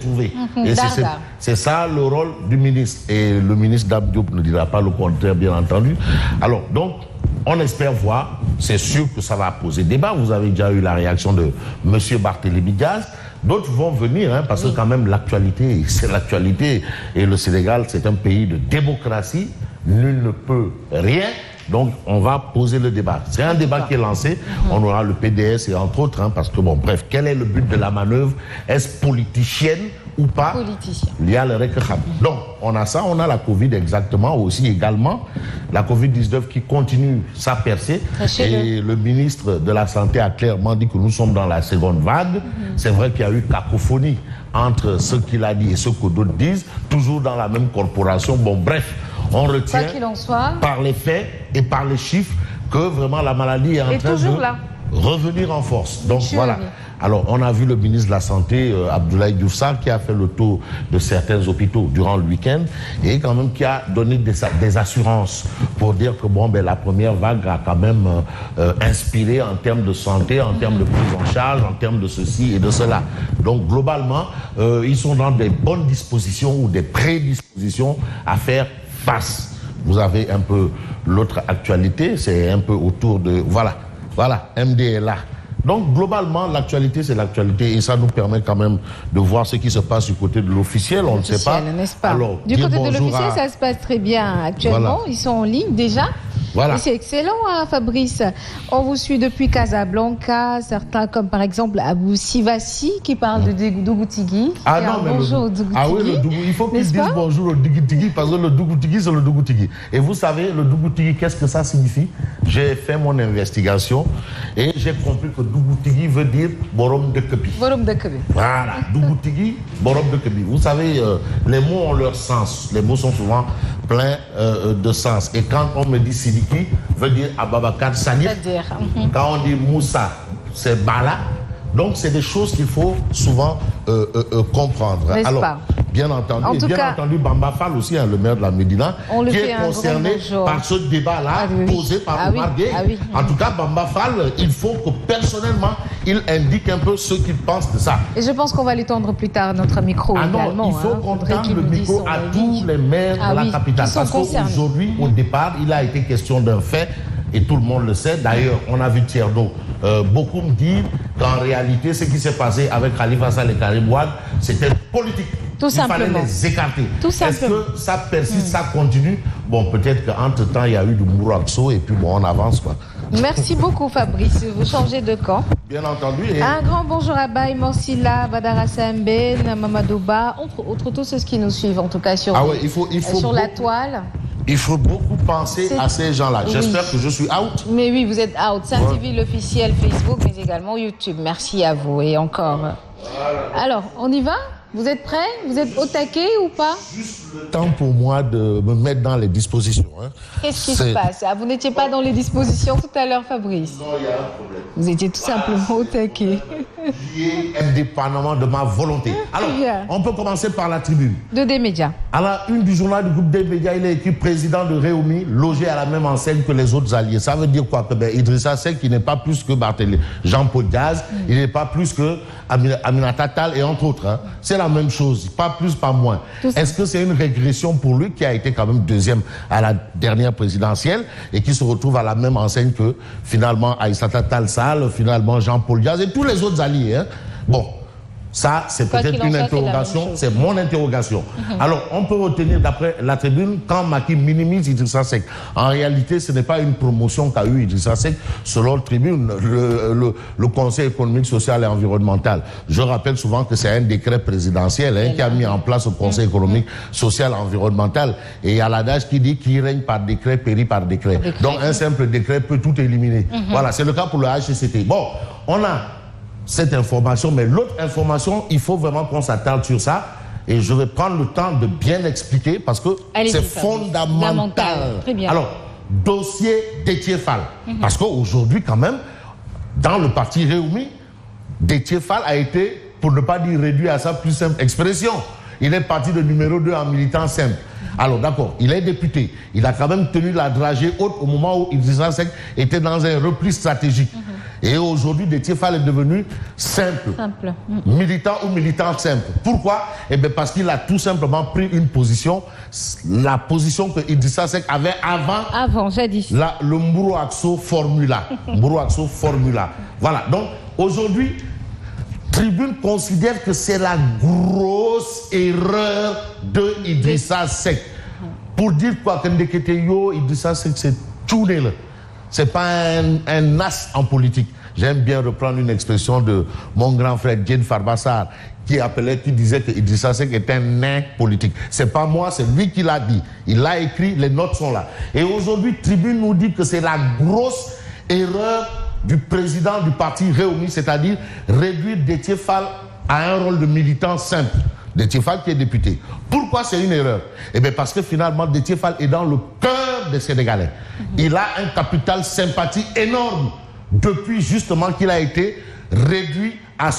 trouver. Et c'est ça le rôle du ministre. Et le ministre Dame Diop ne dira pas le contraire, bien entendu. Alors, donc, on espère voir. C'est sûr que ça va poser débat. Vous avez déjà eu la réaction de M. Barthélémy Diaz. D'autres vont venir, hein, parce que quand même l'actualité, c'est l'actualité. Et le Sénégal, c'est un pays de démocratie. Nul ne peut rien. Donc, on va poser le débat. C'est un débat qui est lancé. On aura le PDS et entre autres, hein, parce que, bon, bref, quel est le but de la manœuvre? Est-ce politicienne ou pas? Politicien. Il y a le Rekham. Donc, on a ça, on a la Covid exactement, aussi également. La Covid-19 qui continue sa percée. Et le ministre de la Santé a clairement dit que nous sommes dans la seconde vague. C'est vrai qu'il y a eu cacophonie entre ce qu'il a dit et ce que d'autres disent, toujours dans la même corporation. Bon, bref. On retient par les faits et par les chiffres que vraiment la maladie est en train de revenir en force. Donc voilà. Alors on a vu le ministre de la Santé, Abdoulaye Diouf Sarr, qui a fait le tour de certains hôpitaux durant le week-end et quand même qui a donné des assurances pour dire que bon, ben, la première vague a quand même inspiré en termes de santé, en termes de prise en charge, en termes de ceci et de cela. Donc globalement, ils sont dans des bonnes dispositions ou des prédispositions à faire face. Vous avez un peu l'autre actualité, c'est un peu autour de... Voilà, MD est là. Donc, globalement, l'actualité, c'est l'actualité et ça nous permet quand même de voir ce qui se passe du côté de l'officiel, on ne sait pas. N'est-ce pas? Alors, du côté de l'officiel, ça se passe très bien actuellement. Ils sont en ligne déjà. Voilà. C'est excellent, hein, Fabrice. On vous suit depuis Casablanca, certains comme par exemple Abou Sivassi qui parle de Dougoutigui. Ah non, mais bonjour au Dougoutigui. Ah oui, le Dougou, il faut qu'ils disent bonjour au Dougoutigui parce que le Dougoutigui, c'est le Dougoutigui. Et vous savez, le Dougoutigui, qu'est-ce que ça signifie? J'ai fait mon investigation et j'ai compris que Dougoutigui veut dire Borom de Kebi. Borom de Kebi. Voilà, Dougoutigui, Borom de Kebi. Vous savez, les mots ont leur sens. Les mots sont souvent pleins de sens. Et quand on me dit Sidiki, veut dire Ababakar Sanif. Quand on dit Moussa, c'est Bala. Donc, c'est des choses qu'il faut souvent comprendre. Alors, bien entendu, Bamba Fall aussi, hein, le maire de la Médina, qui est concerné par ce débat-là posé par Omar Gueye. En tout cas, Bamba Fall, il faut que personnellement, il indique un peu ce qu'il pense de ça. Et je pense qu'on va lui tendre plus tard notre micro également. Non, il faut qu'on tende le micro à tous les maires de la capitale. Parce qu'aujourd'hui, au départ, il a été question d'un fait. Et tout le monde le sait. D'ailleurs, on a vu Thierno beaucoup me dire qu'en réalité, ce qui s'est passé avec Khalifa Sall et Karim Wade, c'était politique. Il fallait les écarter. Est-ce que ça persiste, ça continue? Bon, peut-être qu'entre-temps, il y a eu du Mouraxo et puis bon, on avance, quoi. Merci beaucoup, Fabrice. Vous changez de camp. Bien entendu. Un grand bonjour à Baye Morsila, Badara Samben, Mamadouba, entre tous ceux qui nous suivent, en tout cas sur, sur la toile. Il faut beaucoup penser à ces gens-là. J'espère que je suis out. Mais oui, vous êtes out. Saint-TV, l'officiel Facebook, mais également YouTube. Merci à vous. Et encore. Alors, on y va? Vous êtes prêts? Vous êtes au taquet ou pas? Juste le temps pour moi de me mettre dans les dispositions. Hein. Qu'est-ce qui se passe? Vous n'étiez pas dans les dispositions tout à l'heure, Fabrice? Non, il y a un problème. Vous étiez tout simplement au taquet. Indépendamment de ma volonté. Alors, on peut commencer par la tribune. De D-Média. À la une du journal du groupe D-Média, il est écrit président de Réumi, logé à la même enseigne que les autres alliés. Ça veut dire quoi? Que Idrissa Seck, qui n'est pas plus que Jean-Paul Diaz, il n'est pas plus que Aminata Tall et entre autres. Hein. C'est la même chose, pas plus, pas moins. Est-ce que c'est une régression pour lui qui a été quand même deuxième à la dernière présidentielle et qui se retrouve à la même enseigne que finalement Aïssata Tall Sall, finalement Jean-Paul Diaz et tous les autres alliés, hein? Bon, ça c'est peut-être une interrogation, c'est mon interrogation. Alors on peut retenir d'après la tribune quand Macky minimise Idrissa Seck. En réalité ce n'est pas une promotion qu'a eu Idrissa Seck selon la tribune, le Conseil économique, social et environnemental. Je rappelle souvent que c'est un décret présidentiel qui a mis en place le Conseil économique, social et environnemental. Et il y a l'adage qui dit qui règne par décret périt par décret. Donc un simple décret peut tout éliminer. Voilà, c'est le cas pour le HCCT. Bon, on a cette information, mais l'autre information, il faut vraiment qu'on s'attarde sur ça. Et je vais prendre le temps de bien expliquer parce que c'est fondamental. Très bien. Alors, dossier Déthié Fall. Parce qu'aujourd'hui, quand même, dans le parti Réumi, Déthié Fall a été, pour ne pas dire réduit à sa plus simple expression, il est parti de numéro 2 en militant simple. Alors d'accord, il est député. Il a quand même tenu la dragée haute au moment où Idrissa Seck était dans un repli stratégique. Et aujourd'hui, Déthié Fall est devenu simple. Militant ou militante simple. Pourquoi? Eh bien parce qu'il a tout simplement pris une position, la position que Idrissa Seck avait avant jadis. Le Mbourouakso Formula. Mbourouakso Formula. Voilà. Donc, aujourd'hui, Tribune considère que c'est la grosse erreur de Idrissa Seck. Pour dire quoi, que Ndeketeyo, Idrissa Seck, c'est tout là. C'est pas un as en politique. J'aime bien reprendre une expression de mon grand frère Diène Farbassar qui disait que Idrissa Seck est un nain politique. C'est pas moi, c'est lui qui l'a dit. Il l'a écrit, les notes sont là. Et aujourd'hui, Tribune nous dit que c'est la grosse erreur du président du parti Réumi, c'est-à-dire réduire Déthié Fall à un rôle de militant simple. Déthié Fall qui est député. Pourquoi c'est une erreur? Eh bien parce que finalement, Déthié Fall est dans le cœur des Sénégalais. Il a un capital sympathie énorme depuis justement qu'il a été réduit à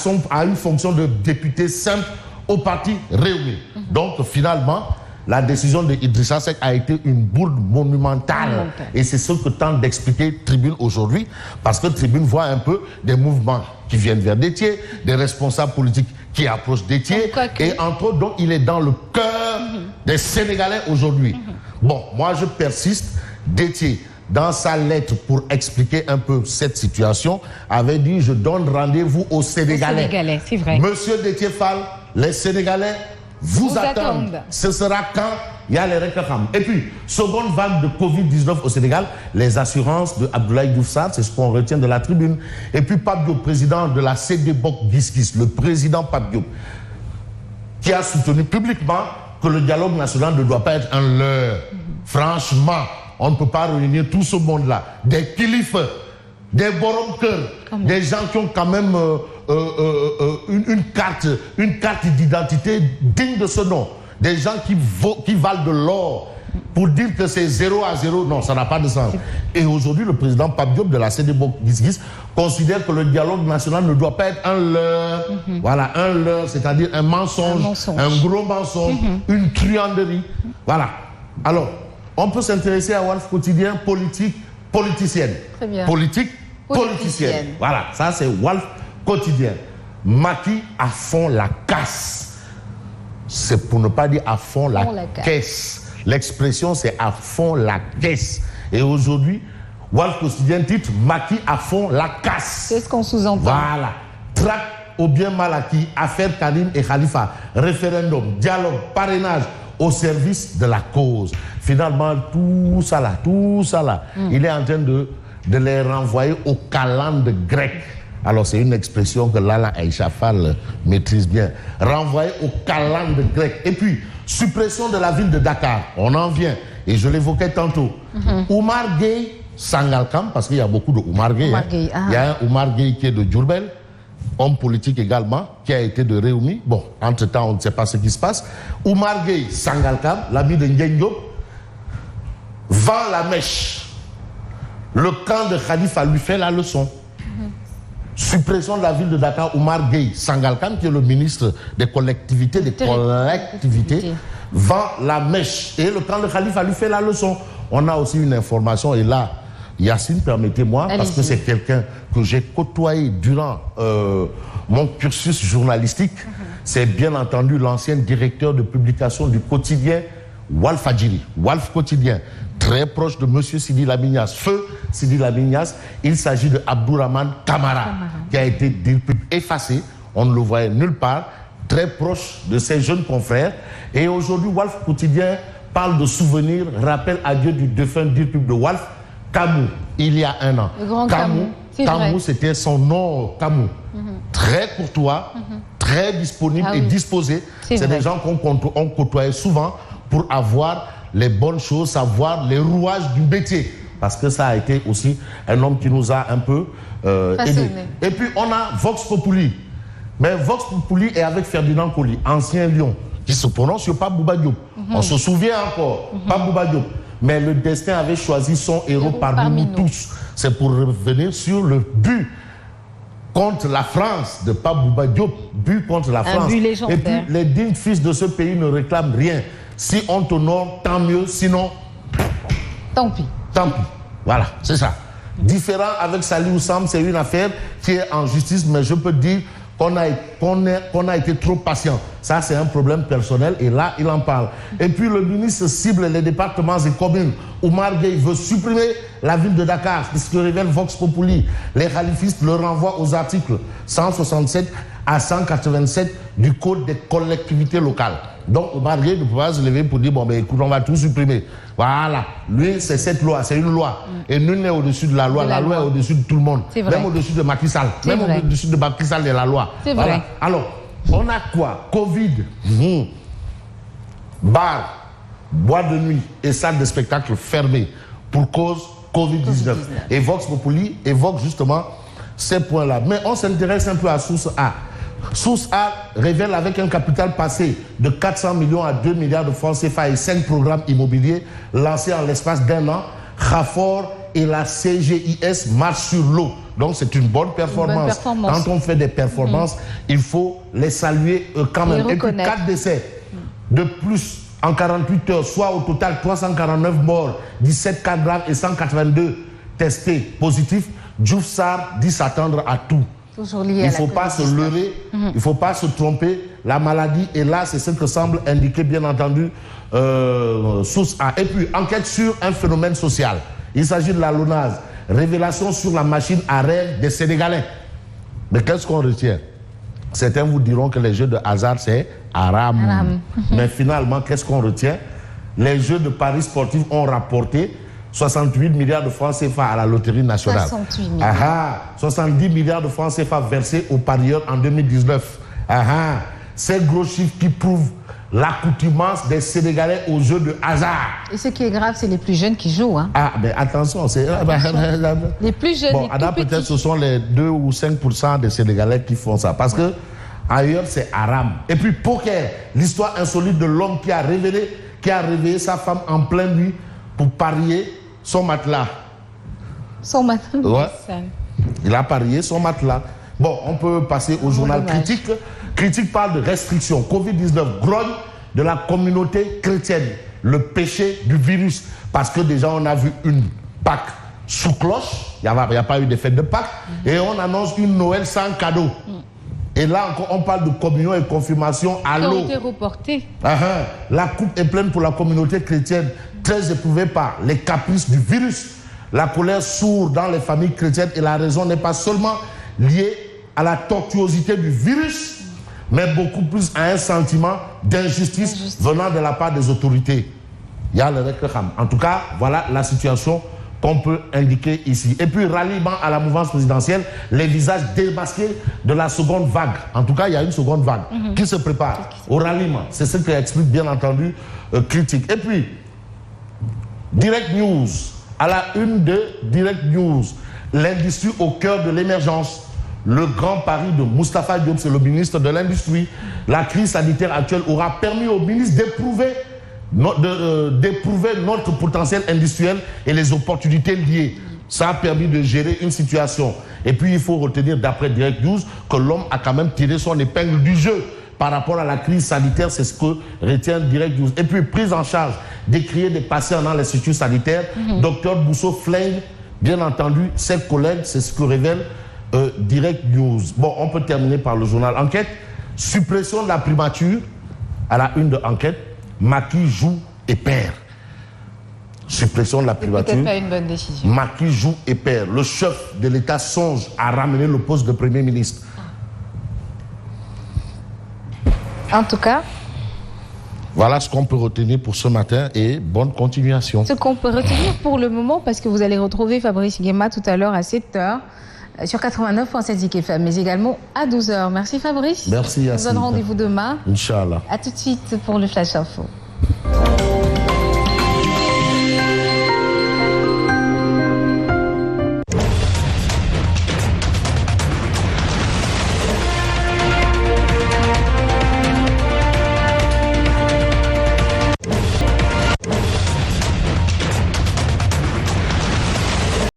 une fonction de député simple au parti Réumi. Donc finalement, la décision de Idrissa Seck a été une bourde monumentale. Et c'est ce que tente d'expliquer Tribune aujourd'hui, parce que Tribune voit un peu des mouvements qui viennent vers Déthié, des responsables politiques qui approchent Déthié, et entre autres, donc il est dans le cœur des Sénégalais aujourd'hui. Bon, moi je persiste. Déthié, dans sa lettre pour expliquer un peu cette situation, avait dit: je donne rendez-vous aux Sénégalais. C'est vrai. Monsieur Déthié Fall, les Sénégalais vous attendent. Ce sera quand il y a les réclamations. Et puis, seconde vague de Covid-19 au Sénégal, les assurances de Abdoulaye Diouf Sarr, c'est ce qu'on retient de la Tribune. Et puis Pape Diop, président de la CDBOC Guisguis, le président Pape Diop, qui a soutenu publiquement que le dialogue national ne doit pas être un leurre. Franchement, on ne peut pas réunir tout ce monde-là. Des kilifes, des boromkeurs, des gens qui ont quand même une carte d'identité digne de ce nom. Des gens qui valent de l'or pour dire que c'est 0 à 0. Non, ça n'a pas de sens. Et aujourd'hui, le président Pape Diop de la CDBOC Guisguis considère que le dialogue national ne doit pas être un leurre. Voilà, un leurre, c'est-à-dire un mensonge, un gros mensonge, une truanderie. Voilà. Alors, on peut s'intéresser à Walf Quotidien, politique, politicienne. Très bien. Politique, politicienne. Voilà, ça c'est Walf Quotidien. Macky à fond la casse. C'est pour ne pas dire à fond la caisse. L'expression c'est à fond la caisse. Et aujourd'hui, Walf Quotidien titre Macky à fond la casse. C'est ce qu'on sous-entend. Voilà. Traque au bien mal acquis, affaire Karim et Khalifa, référendum, dialogue, parrainage, au service de la cause. Finalement, tout ça là, il est en train de les renvoyer au calende grec. Alors, c'est une expression que Lala Aïcha Fall maîtrise bien. Renvoyer au calende grec. Et puis, suppression de la ville de Dakar. On en vient. Et je l'évoquais tantôt. Oumar Gueye Sangalkam, parce qu'il y a beaucoup de Oumar Gueye. Il y a un Oumar Gueye qui est de Diourbel, homme politique également, qui a été de Réumi. Bon, entre-temps, on ne sait pas ce qui se passe. Oumar Gueye Sangalkam, l'ami de Ndiaye Diop, vend la mèche. Le camp de Khalifa lui fait la leçon. Suppression de la ville de Dakar, Oumar Gueye Sangalkam, qui est le ministre des collectivités, vend la mèche. Et le camp de Khalifa lui fait la leçon. On a aussi une information, et là, Yacine, permettez-moi, parce que c'est quelqu'un que j'ai côtoyé durant mon cursus journalistique. C'est bien entendu l'ancien directeur de publication du quotidien Walfadjiri, Walf Quotidien, très proche de M. Sidi Lamignas. Feu Sidi Lamignas, il s'agit de Abdourahmane Kamara, qui a été effacé, on ne le voyait nulle part, très proche de ses jeunes confrères. Et aujourd'hui, Walf Quotidien parle de souvenirs, rappel adieu du défunt DIRPUB de Walf, Kamou, il y a un an. Le grand Kamou, c'était son nom, Kamou. Très courtois, très disponible et disposé. C'est des gens qu'on côtoyait souvent pour avoir les bonnes choses, savoir les rouages du métier. Parce que ça a été aussi un homme qui nous a un peu aidé. Et puis on a Vox Populi. Mais Vox Populi est avec Ferdinand Coly, ancien Lion, qui se prononce sur Pape Bouba Diop. On se souvient encore, Pape Bouba Diop. Mais le destin avait choisi son héros parmi nous tous. C'est pour revenir sur le but contre la France de Pape Bouba Diop, but contre la France. Un but légendaire. Et puis les dignes fils de ce pays ne réclament rien. Si on t'honore, tant mieux, sinon... Tant pis. Tant pis. Voilà, c'est ça. différent avec Salih Oussam, c'est une affaire qui est en justice, mais je peux dire qu'on a été trop patient. Ça, c'est un problème personnel et là, il en parle. Et puis, le ministre cible les départements et communes. Oumar Gueye veut supprimer la ville de Dakar, c'est ce que révèle Vox Populi. Les khalifistes le renvoient aux articles 167 à 187 du Code des collectivités locales. Donc, Oumar Gueye ne peut pas se lever pour dire, bon, ben écoute, on va tout supprimer. Voilà. Lui, c'est cette loi, c'est une loi. Et nul n'est au-dessus de la loi. La loi est au-dessus de tout le monde. Même au-dessus de Macky Sall. Même au-dessus de Macky Sall et la loi. C'est voilà. vrai. Alors, on a quoi? Covid, bar, boîte de nuit et salle de spectacle fermées pour cause Covid-19. Et Vox Populi évoque justement ces points-là. Mais on s'intéresse un peu à Source A. Source A révèle avec un capital passé de 400 millions à 2 milliards de francs CFA et 5 programmes immobiliers lancés en l'espace d'un an, Khafor et la CGIS marchent sur l'eau. Donc c'est une bonne performance. Quand on fait des performances, il faut les saluer quand même. Et puis 4 décès de plus en 48 heures, soit au total 349 morts, 17 cas graves et 182 testés positifs. Diouf Sarr dit s'attendre à tout. Il ne faut pas se leurrer, il ne faut pas se tromper. La maladie est là, c'est ce que semble indiquer bien entendu Source A. Et puis, enquête sur un phénomène social. Il s'agit de la LONASE. Révélation sur la machine à rêve des Sénégalais. Mais qu'est-ce qu'on retient? Certains vous diront que les jeux de hasard, c'est haram. Mais finalement, qu'est-ce qu'on retient? Les jeux de paris sportifs ont rapporté 68 milliards de francs CFA à la loterie nationale. 68 milliards. 70 milliards de francs CFA versés aux parieurs en 2019. Ces gros chiffres qui prouvent l'accoutumance des Sénégalais aux jeux de hasard. Et ce qui est grave, c'est les plus jeunes qui jouent. Hein. Ah, mais attention, c'est... les plus jeunes, bon, peut-être ce sont les 2 ou 5% des Sénégalais qui font ça. Parce que ailleurs, c'est haram. Et puis, poker, l'histoire insolite de l'homme qui a réveillé sa femme en pleine nuit pour parier son matelas. Son matelas. Ouais. Il a parié son matelas. Bon, on peut passer au journal Critique. Critique parle de restrictions. Covid-19 grogne de la communauté chrétienne. Le péché du virus. Parce que déjà, on a vu une Pâques sous cloche. Il n'y a pas eu de fête de Pâques. Et on annonce une Noël sans cadeau. Et là encore, on parle de communion et confirmation à l'eau. Qui ont été reportés. La coupe est pleine pour la communauté chrétienne, très éprouvée par les caprices du virus. La colère sourde dans les familles chrétiennes et la raison n'est pas seulement liée à la tortuosité du virus, mais beaucoup plus à un sentiment d'injustice venant de la part des autorités. Il y a le réclame. En tout cas, voilà la situation qu'on peut indiquer ici. Et puis, ralliement à la mouvance présidentielle, les visages démasqués de la seconde vague. En tout cas, il y a une seconde vague qui se prépare au ralliement. C'est ce que explique bien entendu Critique. Et puis, Direct News, à la une de Direct News, l'industrie au cœur de l'émergence. Le grand pari de Moustapha Diop, c'est le ministre de l'Industrie. La crise sanitaire actuelle aura permis au ministre d'éprouver notre potentiel industriel et les opportunités liées. Ça a permis de gérer une situation. Et puis, il faut retenir, d'après Direct News, que l'homme a quand même tiré son épingle du jeu par rapport à la crise sanitaire. C'est ce que retient Direct News. Et puis, prise en charge d'écrire des patients dans les structures sanitaires. Docteur Bousso flingue, bien entendu, ses collègues. C'est ce que révèle Direct News. Bon, on peut terminer par le journal Enquête. Suppression de la primature à la une de Enquête. Macky joue et perd. Suppression de la primature. Peut-être pas une bonne décision. Macky joue et perd. Le chef de l'État songe à ramener le poste de Premier ministre. En tout cas, voilà ce qu'on peut retenir pour ce matin et bonne continuation. Ce qu'on peut retenir pour le moment, parce que vous allez retrouver Fabrice Nguema tout à l'heure à 7h sur 89.7 Zik FM, mais également à 12h. Merci Fabrice. Merci Yassine. On vous donne rendez-vous demain. Inch'Allah. À tout de suite pour le Flash Info.